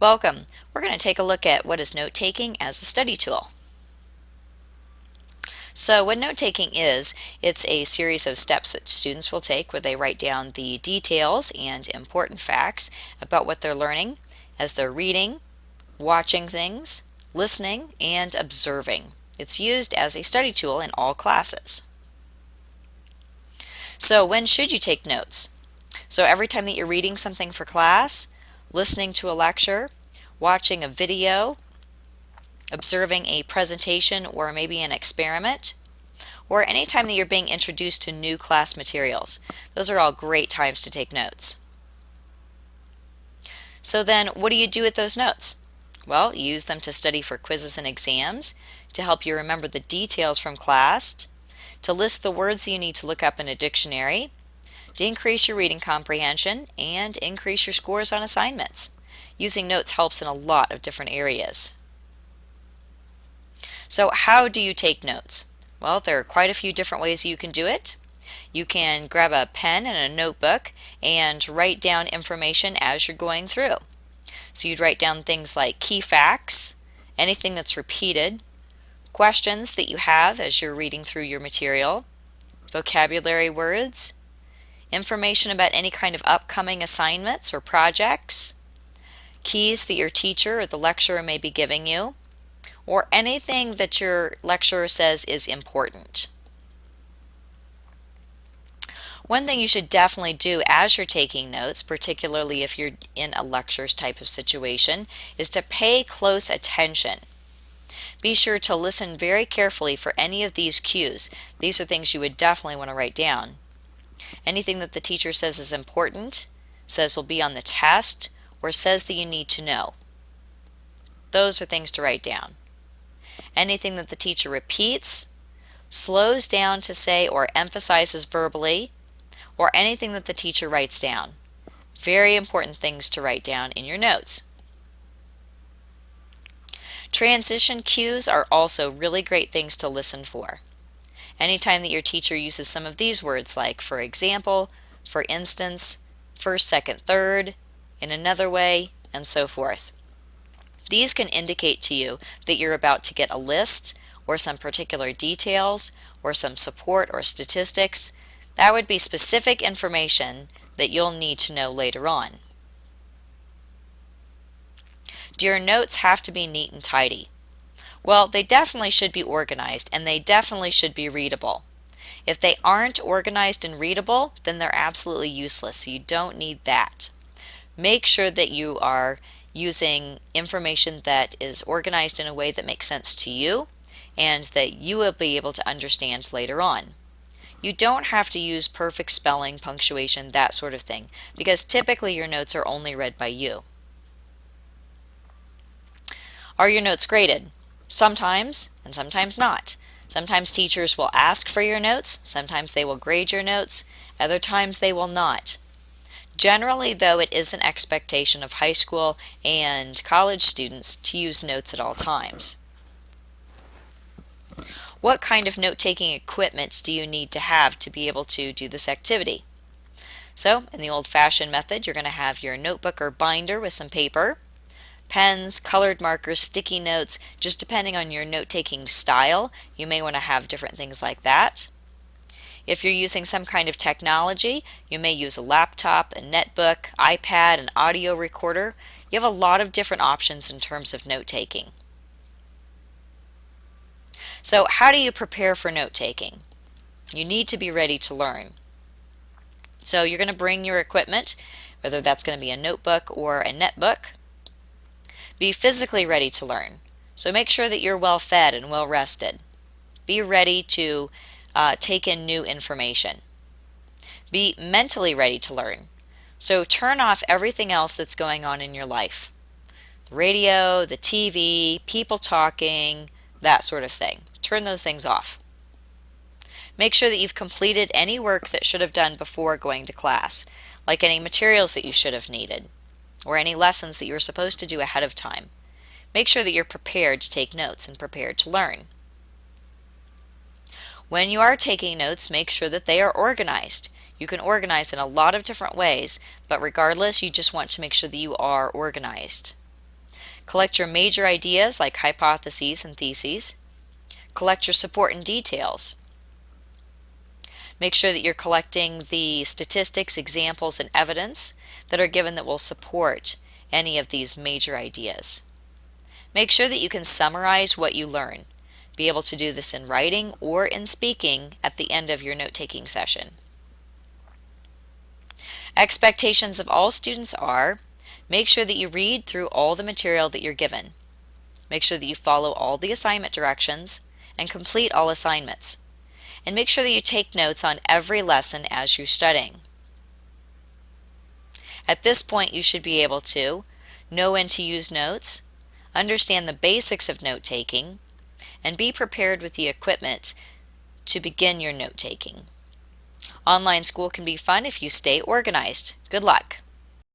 Welcome. We're going to take a look at what is note-taking as a study tool. So what note-taking is, it's a series of steps that students will take where they write down the details and important facts about what they're learning as they're reading, watching things, listening, and observing. It's used as a study tool in all classes. So when should you take notes? So every time that you're reading something for class, listening to a lecture, watching a video, observing a presentation or maybe an experiment, or anytime that you're being introduced to new class materials. Those are all great times to take notes. So then what do you do with those notes? Well, you use them to study for quizzes and exams, to help you remember the details from class, to list the words that you need to look up in a dictionary, to increase your reading comprehension, and increase your scores on assignments. Using notes helps in a lot of different areas. So how do you take notes? Well, there are quite a few different ways you can do it. You can grab a pen and a notebook and write down information as you're going through. So you'd write down things like key facts, anything that's repeated, questions that you have as you're reading through your material, vocabulary words, information about any kind of upcoming assignments or projects, keys that your teacher or the lecturer may be giving you, or anything that your lecturer says is important. One thing you should definitely do as you're taking notes, particularly if you're in a lectures type of situation, is to pay close attention. Be sure to listen very carefully for any of these cues. These are things you would definitely want to write down. Anything that the teacher says is important, says will be on the test, or says that you need to know. Those are things to write down. Anything that the teacher repeats, slows down to say or emphasizes verbally, or anything that the teacher writes down. Very important things to write down in your notes. Transition cues are also really great things to listen for. Anytime that your teacher uses some of these words like for example, for instance, first, second, third, in another way, and so forth. These can indicate to you that you're about to get a list or some particular details or some support or statistics. That would be specific information that you'll need to know later on. Do your notes have to be neat and tidy? Well, they definitely should be organized and they definitely should be readable. If they aren't organized and readable, then they're absolutely useless, so you don't need that. Make sure that you are using information that is organized in a way that makes sense to you and that you will be able to understand later on. You don't have to use perfect spelling, punctuation, that sort of thing, because typically your notes are only read by you. Are your notes graded? Sometimes, and sometimes not. Sometimes teachers will ask for your notes, sometimes they will grade your notes, other times they will not. Generally, though, it is an expectation of high school and college students to use notes at all times. What kind of note-taking equipment do you need to have to be able to do this activity? So, in the old-fashioned method, you're going to have your notebook or binder with some paper, pens, colored markers, sticky notes. Just depending on your note-taking style, you may want to have different things like that. If you're using some kind of technology, you may use a laptop, a netbook, iPad, an audio recorder. You have a lot of different options in terms of note-taking. So how do you prepare for note-taking? You need to be ready to learn. So you're going to bring your equipment, whether that's going to be a notebook or a netbook. Be physically ready to learn. So make sure that you're well fed and well rested. Be ready to take in new information. Be mentally ready to learn. So turn off everything else that's going on in your life. The radio, the TV, people talking, that sort of thing. Turn those things off. Make sure that you've completed any work that should have done before going to class, like any materials that you should have needed, or any lessons that you were supposed to do ahead of time. Make sure that you're prepared to take notes and prepared to learn. When you are taking notes, make sure that they are organized. You can organize in a lot of different ways, but regardless, you just want to make sure that you are organized. Collect your major ideas like hypotheses and theses. Collect your support and details. Make sure that you're collecting the statistics, examples, and evidence that are given that will support any of these major ideas. Make sure that you can summarize what you learn. Be able to do this in writing or in speaking at the end of your note-taking session. Expectations of all students are: make sure that you read through all the material that you're given. Make sure that you follow all the assignment directions and complete all assignments. And make sure that you take notes on every lesson as you're studying. At this point, you should be able to know when to use notes, understand the basics of note-taking, and be prepared with the equipment to begin your note-taking. Online school can be fun if you stay organized. Good luck!